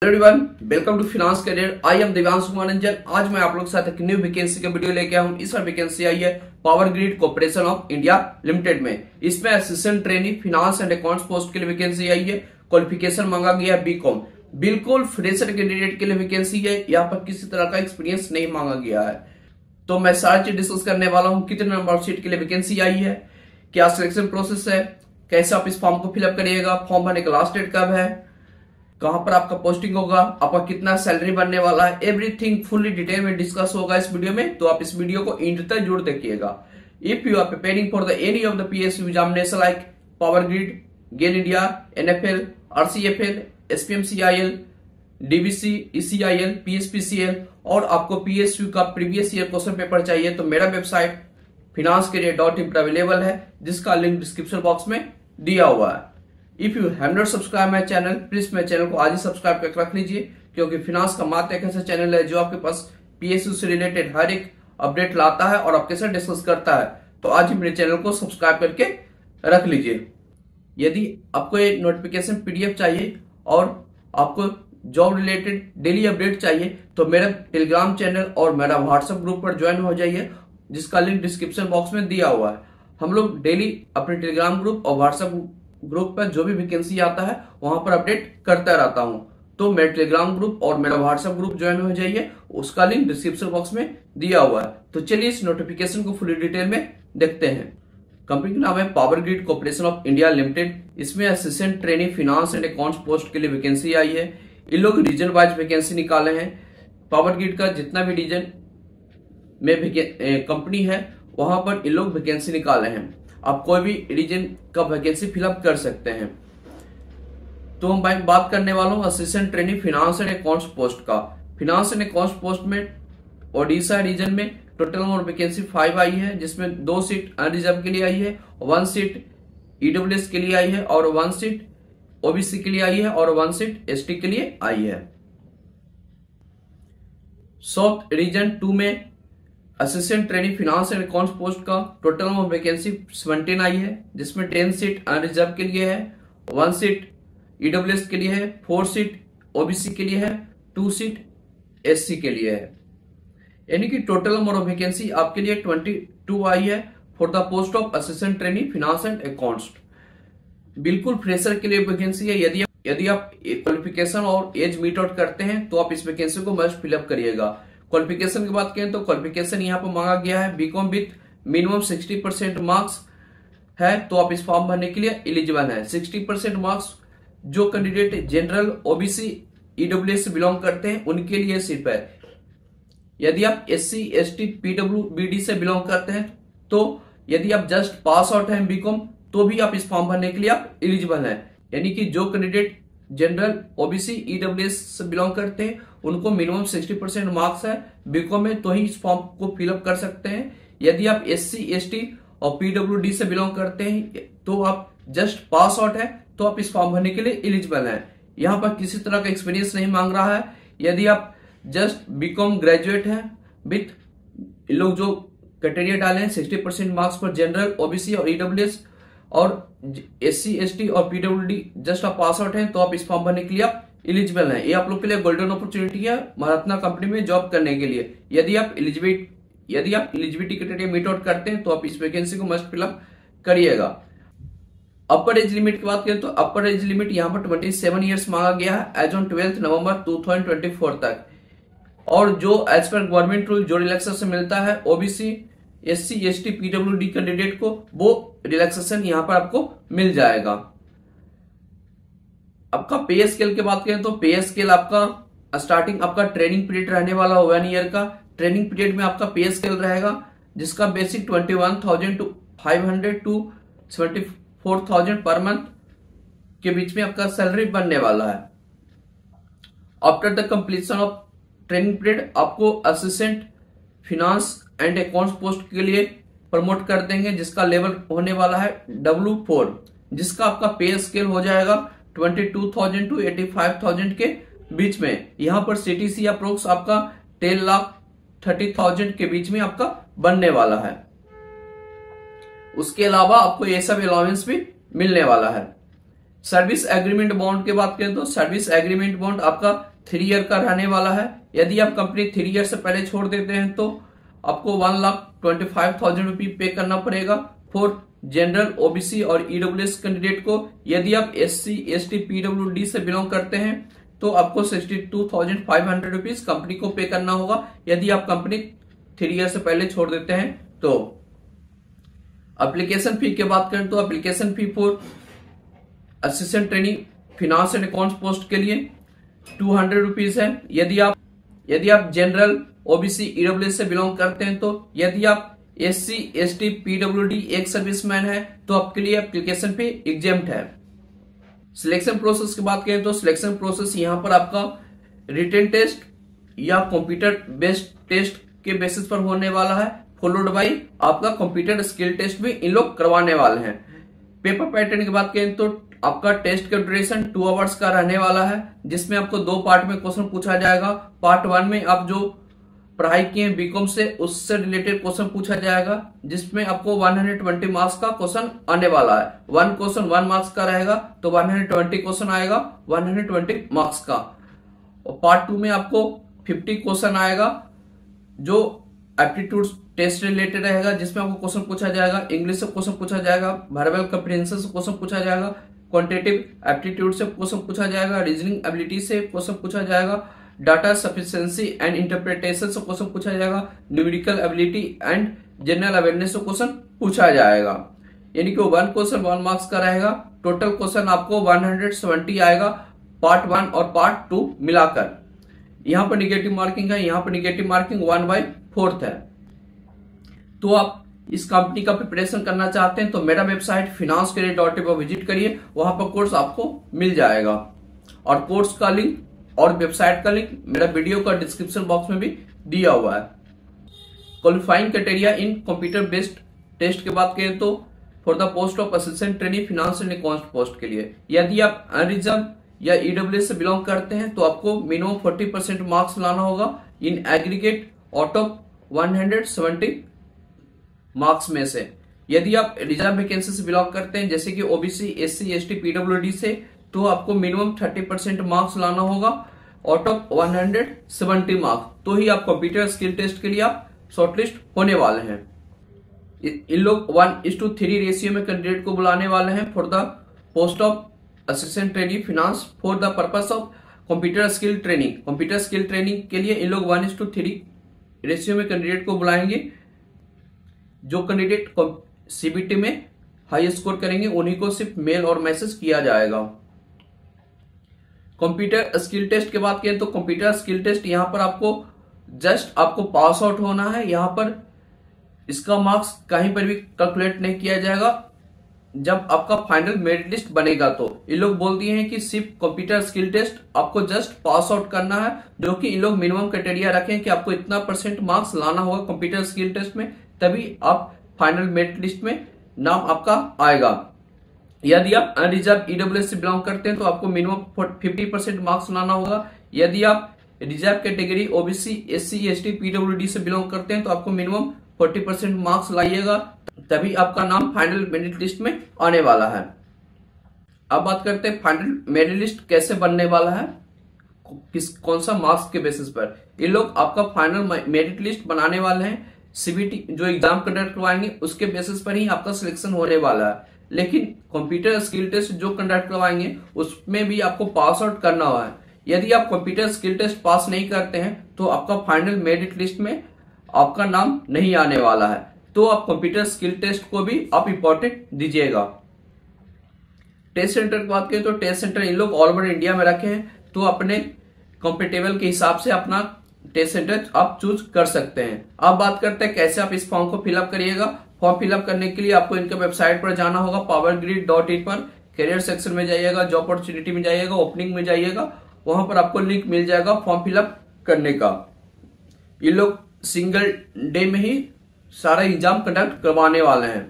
Hello everyone, welcome to finance career. I am Divyanshu Kumar Ranjan. आज मैं आप लोगों के साथ एक न्यू वैकेंसी का वीडियो लेके आया हूं। इस बार वैकेंसी आई है power grid corporation of India limited में। इसमें assistant trainee finance and accounts post के लिए वैकेंसी आई है। क्वालिफिकेशन मांगा गया है बीकॉम। बिल्कुल फ्रेशर कैंडिडेट के लिए वैकेंसी है। यहाँ पर किसी तरह का एक्सपीरियंस नहीं मांगा गया है। तो मैं सारी चीज डिस्कस करने वाला हूँ। कितने नंबर सीट के लिए वैकेंसी आई है, क्या सिलेक्शन प्रोसेस है, कैसे आप इस फॉर्म को फिलअप करिएगा, फॉर्म भरने का लास्ट डेट कब है, कहां पर आपका पोस्टिंग होगा, आपका कितना सैलरी बनने वाला है, एवरीथिंग फुल्ली डिटेल में डिस्कस होगा इस वीडियो में। तो आप इस वीडियो को एंड तक जरूर देखिएगा। If you are preparing for the any of the PSU examination like power grid, GAIL India, NFL, RCFL, SPMCIL, DBC, ECIL, PSPCL और आपको PSU का प्रीवियस ईयर क्वेश्चन पेपर चाहिए तो मेरा वेबसाइट financcareer.in पर अवेलेबल है, जिसका लिंक डिस्क्रिप्शन बॉक्स में दिया हुआ है। If you have not subscribe my channel, please मेरे चैनल को आज ही सब्सक्राइब करके रख लीजिए, क्योंकि फाइनेंस का मात्र एक ऐसा चैनल है जो आपके पास PSU से रिलेटेड हर एक अपडेट लाता है और आपके साथ डिस्कस करता है। तो आज ही मेरे चैनल को सब्सक्राइब करके रख लीजिए। यदि आपको ये नोटिफिकेशन PDF चाहिए और आपको जॉब रिलेटेड डेली अपडेट चाहिए तो मेरा टेलीग्राम चैनल और मेरा व्हाट्सएप ग्रुप पर ज्वाइन हो जाइए, जिसका लिंक डिस्क्रिप्शन बॉक्स में दिया हुआ है। हम लोग डेली अपने टेलीग्राम ग्रुप और व्हाट्सएप ग्रुप पर जो भी वैकेंसी आता है वहां पर अपडेट करता रहता हूं। तो मेरा टेलीग्राम ग्रुप और मेरा व्हाट्सएप ग्रुप ज्वाइन हो जाइए, उसका लिंक डिस्क्रिप्शन बॉक्स में दिया हुआ है। तो चलिए इस नोटिफिकेशन को फुल डिटेल में देखते हैं। कंपनी का नाम है power grid corporation of India limited. इसमें assistant trainee finance and accounts post के लिए वैकेंसी आई है। इन लोग रीजन वाइज वैकेंसी निकाले हैं। पावर ग्रिड का जितना भी रीजन में कंपनी है वहां पर इन लोग वैकेंसी निकाले हैं। आप कोई भी रीजन का वैकेंसी फिलअप कर सकते हैं। तो हम बात करने वाला हूं assistant trainee finance and accounts post का। फाइनेंस एंड अकाउंट्स पोस्ट में ओडिशा रीजन में टोटल नंबर वैकेंसी 5 आई है, जिसमें 2 सीट अनरिजर्व के लिए आई है, 1 सीट EWS के लिए आई है और 1 सीट OBC के लिए आई है और 1 सीट ST के लिए आई है। साउथ रीजन 2 में assistant trainee finance and accounts post का टोटल नंबर वैकेंसी 17 आई है, जिसमें 10 सीट अनरिजर्व के लिए है, 1 सीट EWS के लिए है, 4 सीट OBC के लिए है, 2 सीट SC के लिए है। यानी कि टोटल नंबर ऑफ वैकेंसी आपके लिए 22 आई है for the post of assistant trainee finance and accounts. बिल्कुल फ्रेशर के लिए वैकेंसी है। यदि आप क्वालिफिकेशन और एज मीट आउट करते हैं तो आप इस वैकेंसी को मस्ट फिलअप करिएगा। क्वालिफिकेशन की बात करें तो क्वालिफिकेशन यहाँ पर मांगा गया है बीकॉम विथ मिनिमम 60% मार्क्स है, तो आप इस फॉर्म भरने के लिए एलिजिबल है। 60% मार्क्स जो कैंडिडेट जनरल, OBC, EWS से बिलोंग करते हैं उनके लिए सिर्फ है। यदि आप SC, ST, PWBD से बिलोंग करते हैं तो यदि आप जस्ट पास आउट हैं बीकॉम तो भी आप इस फॉर्म भरने के लिए आप एलिजिबल हैं। यानी कि जो कैंडिडेट जनरल, OBC, EWS से बिलोंग करते हैं उनको मिनिमम 60% मार्क्स है बीकॉम में, तो ही इस फॉर्म को फिलअप कर सकते हैं। यदि आप SC, ST और PWD से बिलोंग करते हैं तो आप जस्ट पास आउट है तो आप इस फॉर्म भरने के लिए एलिजिबल हैं। यहाँ पर किसी तरह का एक्सपीरियंस नहीं मांग रहा है। यदि आप जस्ट बीकॉम ग्रेजुएट हैं विथ लोग जो क्राइटेरिया डाले हैं 60% मार्क्स पर जनरल, OBC और EWS और SC, ST और PWD जस्ट आप पास आउट हैं तो आप इस फॉर्म भरने के लिए आप एलिजिबल हैं। ये आप लोग के लिए गोल्डन अपॉर्चुनिटी है महारत्ना कंपनी में जॉब करने के लिए। यदि आप एलिजिबिलिटी क्राइटेरिया मीट आउट करते हैं तो आप इस वैकेंसी को मस्ट फिलअप करिएगा। अपर एज लिमिट की बात करें तो अपर एज लिमिट यहाँ पर 27 ईयर्स मांगा गया है एज ऑन 12 नवंबर 2024 तक। और जो एज पर गवर्नमेंट रूल जो रिलैक्सेशन मिलता है OBC, SC, ST, PWD candidate को, वो रिलैक्सेशन यहाँ पर आपको मिल जाएगा। आपका पे स्केल की बात करें तो पे स्केल आपका स्टार्टिंग आपका ट्रेनिंग पीरियड रहने वाला 1 ईयर का। ट्रेनिंग पीरियड में आपका पे स्केल रहेगा जिसका बेसिक 21,500 टू 74,000 पर मंथ के बीच में आपका सैलरी बनने वाला है। After the completion of training period आपको assistant finance and accounts post के लिए प्रमोट कर देंगे, जिसका लेवल होने वाला है W4, जिसका आपका पे स्केल हो जाएगा 22,000 टू 85,000 के बीच में। यहां पर CTC अप्रोक्स आपका 10,30,000 के बीच में आपका बनने वाला है। उसके अलावा आपको ये सब अलाउंस भी मिलने वाला है। सर्विस एग्रीमेंट बॉन्ड की बात करें तो सर्विस एग्रीमेंट बॉन्ड आपका 3 ईयर का रहने वाला है। यदि आप कंपनी 3 ईयर से पहले छोड़ देते हैं तो आपको 1,25,000 रुपये पे करना पड़ेगा फॉर जनरल, ओबीसी और ईडब्ल्यूएस कैंडिडेट को। यदि आप एससी, एसटी, पीडब्ल्यूडी से बिलोंग करते हैं तो आपको 62,500 रुपीज कंपनी को पे करना होगा यदि आप कंपनी 3 ईयर से पहले छोड़ देते हैं तो। एप्लीकेशन फी की बात करें तो application fee for assistant training finance and accounts post के लिए 200 रुपीज है। यदि आप जनरल, ओबीसी, ईडब्ल्यूएस से बिलोंग करते हैं तो। यदि आप एससी, एसटी, पीडब्ल्यूडी एक सर्विसमैन है तो आपके लिए एप्लीकेशन फी एग्जेम्प्ट है। सिलेक्शन प्रोसेस की बात करें तो सिलेक्शन प्रोसेस यहां पर आपका रिटन टेस्ट या कंप्यूटर बेस्ड टेस्ट के बेसिस पर होने वाला है, फॉलोड बाई आपका कंप्यूटर स्किल टेस्ट भी इन लोग करवाने वाले हैं। पेपर पैटर्न की बात करें तो आपका टेस्ट का ड्यूरेशन 2 आवर्स का रहने वाला है, जिसमें आपको 2 पार्ट में क्वेश्चन पूछा जाएगा। पार्ट 1 में आप जो पढ़ाई किए बीकॉम से उससे रिलेटेड क्वेश्चन पूछा जाएगा, जिसमें आपको 120 मार्क्स का क्वेश्चन आने वाला है। 1 क्वेश्चन 1 मार्क्स का रहेगा तो 120 क्वेश्चन आएगा 120 मार्क्स का। और पार्ट 2 में आपको 50 क्वेश्चन आएगा जो एप्टीट्यूड टेस्ट रिलेटेड रहेगा, जिसमें आपको क्वेश्चन पूछा जाएगा। इंग्लिश से क्वेश्चन पूछा जाएगा, वर्बल कॉम्प्रिहेंशन से क्वेश्चन पूछा जाएगा, क्वांटिटेटिव एप्टीट्यूड से क्वेश्चन पूछा जाएगा, रीजनिंग एबिलिटी से क्वेश्चन पूछा जाएगा, डाटा सफिशिएंसी एंड इंटरप्रिटेशन से क्वेश्चन पूछा जाएगा, numerical ability and general awareness से क्वेश्चन पूछा जाएगा। यानी कि 1 क्वेश्चन 1 मार्क्स का रहेगा। टोटल क्वेश्चन आपको 170 आएगा पार्ट 1 और पार्ट 2 मिलाकर। यहां पर निगेटिव मार्किंग है, यहां पर निगेटिव मार्किंग 1/4 है। तो आप इस कंपनी का प्रिपरेशन करना चाहते हैं तो मेरा वेबसाइट financecredit.in पर विजिट करिए, वहां पर कोर्स आपको मिल जाएगा। और कोर्स का लिंक और वेबसाइट का लिंक मेरा वीडियो का डिस्क्रिप्शन बॉक्स में भी दिया हुआ है। Qualifying criteria in computer based test की बात करें तो for the post of assistant training finance and accounts post के लिए यदि आप अनरिजर्व या ईडब्ल्यूएस से बिलोंग करते हैं तो आपको मिनिमम 40% मार्क्स लाना होगा in aggregate out of 170 marks में से। यदि आप रिजर्व वैकेंसी से बिलोंग करते हैं जैसे कि ओबीसी, एससी, एसटी, पीडब्ल्यूडी से तो आपको मिनिमम 30% मार्क्स लाना होगा आउट ऑफ 170 मार्क्स, तो ही आप कंप्यूटर स्किल टेस्ट के लिए आप शॉर्टलिस्ट होने वाले हैं। इन लोग 1:3 रेशियो में कैंडिडेट को बुलाने वाले हैं for the post of assistant training finance for the purpose of computer skill training. Computer skill training के लिए इन लोग 1:3 रेशियो में कैंडिडेट को बुलाएंगे। जो कैंडिडेट सीबीटी में हाई स्कोर करेंगे उन्हीं को सिर्फ मेल और मैसेज किया जाएगा। कंप्यूटर स्किल टेस्ट की बात करें तो कंप्यूटर स्किल टेस्ट यहां पर आपको पास आउट होना है। यहां पर इसका मार्क्स कहीं पर भी कैलकुलेट नहीं किया जाएगा। जब आपका फाइनल मेरिट लिस्ट बनेगा तो ये लोग बोल दिए हैं कि सिर्फ कंप्यूटर स्किल टेस्ट आपको जस्ट पास आउट करना है, जो कि इन लोग मिनिमम क्राइटेरिया रखें कि आपको इतना % मार्क्स लाना होगा कंप्यूटर स्किल टेस्ट में, तभी आप फाइनल मेरिट लिस्ट में नाम आपका आएगा। यदि आप अनरिजर्व ईडब्ल्यूएस से बिलोंग करते हैं तो आपको मिनिमम 50% मार्क्स लाना होगा। यदि आप reserve category OBC, SC, ST, PWD से बिलोंग करते हैं तो आपको मिनिमम 40% मार्क्स लाइएगा, तभी आपका नाम फाइनल मेरिट लिस्ट में आने वाला है। अब बात करते हैं फाइनल मेरिट लिस्ट कैसे बनने वाला है, कौन सा मार्क्स के बेसिस पर। ये लोग आपका फाइनल मेरिट लिस्ट बनाने वाले हैं। सीबीटी जो एग्जाम कंडक्ट करवाएंगे उसके बेसिस पर ही आपका सिलेक्शन होने वाला है। लेकिन कंप्यूटर स्किल टेस्ट जो कंडक्ट करवाएंगे उसमें भी आपको पास आउट करना हुआ है। यदि आप कंप्यूटर स्किल टेस्ट पास नहीं करते हैं तो आपका फाइनल मेरिट लिस्ट में आपका नाम नहीं आने वाला है। तो आप कंप्यूटर स्किल टेस्ट को भी आप इंपॉर्टेंट दीजिएगा। टेस्ट सेंटर की बात करें तो टेस्ट सेंटर इन लोग ऑल ओवर इंडिया में रखे हैं, तो अपने कंफर्टेबल के हिसाब से अपना टेस्ट सेंटर आप चूज कर सकते हैं। अब बात करते हैं कैसे आप इस फॉर्म को फिलअप करिएगा। फॉर्म फिलअप करने के लिए आपको इनके वेबसाइट पर जाना होगा powergrid.in पर। करियर सेक्शन में जाइएगा, जॉब अपॉर्चुनिटी में जाइएगा, ओपनिंग में जाइएगा, वहां पर आपको लिंक मिल जाएगा फॉर्म फिलअप करने का। ये लोग सिंगल डे में ही सारा एग्जाम कंडक्ट करवाने वाले हैं।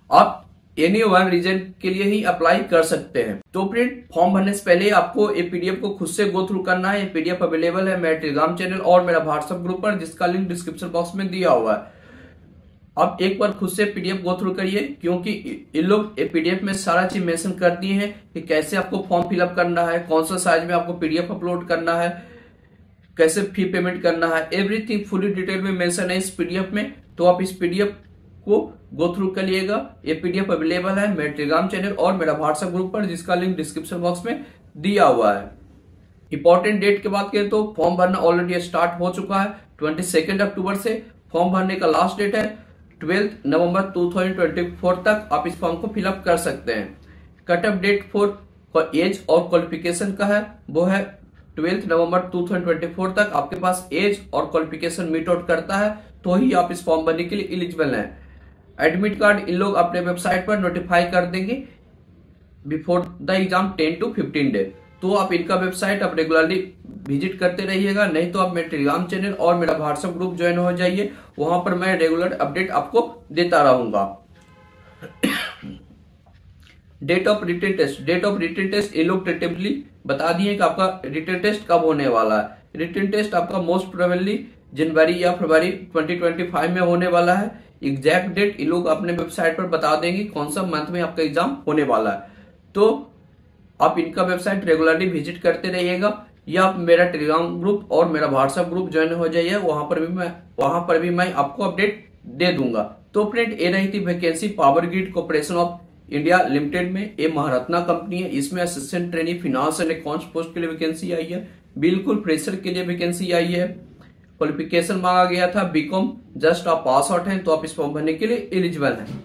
आप एनी वन रीजन के लिए ही अप्लाई कर सकते हैं। तो फ्रेंड, फॉर्म भरने से पहले आपको ये पीडीएफ को खुद से गो थ्रू करना है। ये पीडीएफ अवेलेबल है मेरे टेलीग्राम चैनल और मेरा व्हाट्सएप ग्रुप पर, जिसका लिंक डिस्क्रिप्शन बॉक्स में दिया हुआ है। आप एक बार खुद से पीडीएफ गो थ्रू करिए, क्योंकि इन लोग पीडीएफ में सारा चीज मेंशन कर दिए हैं कि कैसे आपको फॉर्म फिलअप करना है, कौन सा साइज में आपको पीडीएफ अपलोड करना है, कैसे फी पेमेंट करना है, एवरीथिंग फुली डिटेल में मेंशन है इस पीडीएफ में। तो आप इस पीडीएफ को गो थ्रू करिएगा। ये पीडीएफ अवेलेबल है मेरे टेलीग्राम चैनल और मेरा व्हाट्सएप ग्रुप पर, जिसका लिंक डिस्क्रिप्शन बॉक्स में दिया हुआ है। इंपॉर्टेंट डेट की बात करें तो फॉर्म भरना ऑलरेडी स्टार्ट हो चुका है। 22 अक्टूबर से फॉर्म भरने का लास्ट डेट है। 12 नवंबर 2024 तक आप इस फॉर्म को फिलअप कर सकते हैं। Cut off date for age और क्वालिफिकेशन का है, वो है 12 नवंबर 2024 तक। आपके पास एज और क्वालिफिकेशन मीट आउट करता है तो ही आप इस फॉर्म भरने के लिए एलिजिबल हैं। एडमिट कार्ड इन लोग अपने वेबसाइट पर नोटिफाई कर देंगे before the exam 10 to 15 day. तो आप इनका वेबसाइट आप रेगुलरली विजिट करते रहिएगा, नहीं तो आप मेरे टेलीग्राम चैनल और मेरा व्हाट्सएप ग्रुप ज्वाइन हो जाइए, वहां पर मैं रेगुलर अपडेट आपको देता रहूंगा। Date of written test, date of written test ये लोग टेंटेटिवली बता दिए कि आपका रिटन टेस्ट कब होने वाला है। रिटन टेस्ट आपका मोस्ट प्रोबेबली जनवरी या फरवरी 2025 में होने वाला है। एग्जैक्ट डेट ये लोग अपने वेबसाइट पर बता देंगे कौन सा मंथ में आपका एग्जाम होने वाला है। तो आप इनका वेबसाइट रेगुलरली विजिट करते रहिएगा, या आप मेरा टेलीग्राम ग्रुप और मेरा व्हाट्सएप ग्रुप ज्वाइन हो जाइए, वहां पर भी मैं आपको अपडेट दे दूंगा। तो फ्रेंड, ये रही थी vacancy power grid corporation of India limited में। ये महारत्ना कंपनी है, इसमें assistant trainee finance and accounts post के लिए वैकेंसी आई है। बिल्कुल फ्रेशर के लिए वैकेंसी आई है। क्वालिफिकेशन मांगा गया था बीकॉम, जस्ट आप पास आउट हैं तो आप इस फॉर्म भरने के लिए एलिजिबल हैं।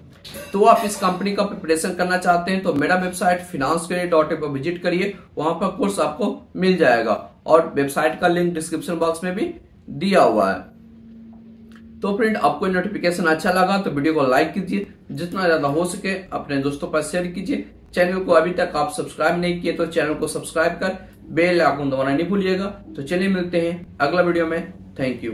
तो आप इस कंपनी का प्रिपरेशन करना चाहते हैं तो मेरा वेबसाइट financecredit.in पर विजिट करिए, वहां पर कोर्स आपको मिल जाएगा और वेबसाइट का लिंक डिस्क्रिप्शन बॉक्स में भी दिया हुआ है। तो फ्रेंड, आपको नोटिफिकेशन अच्छा लगा तो वीडियो को लाइक कीजिए, जितना ज्यादा हो सके अपने दोस्तों पर शेयर कीजिए। चैनल को अभी तक आप सब्सक्राइब नहीं किए तो चैनल को सब्सक्राइब कर बेल आइकन दबाना नहीं भूलिएगा। तो चलिए मिलते हैं अगला वीडियो में। Thank you.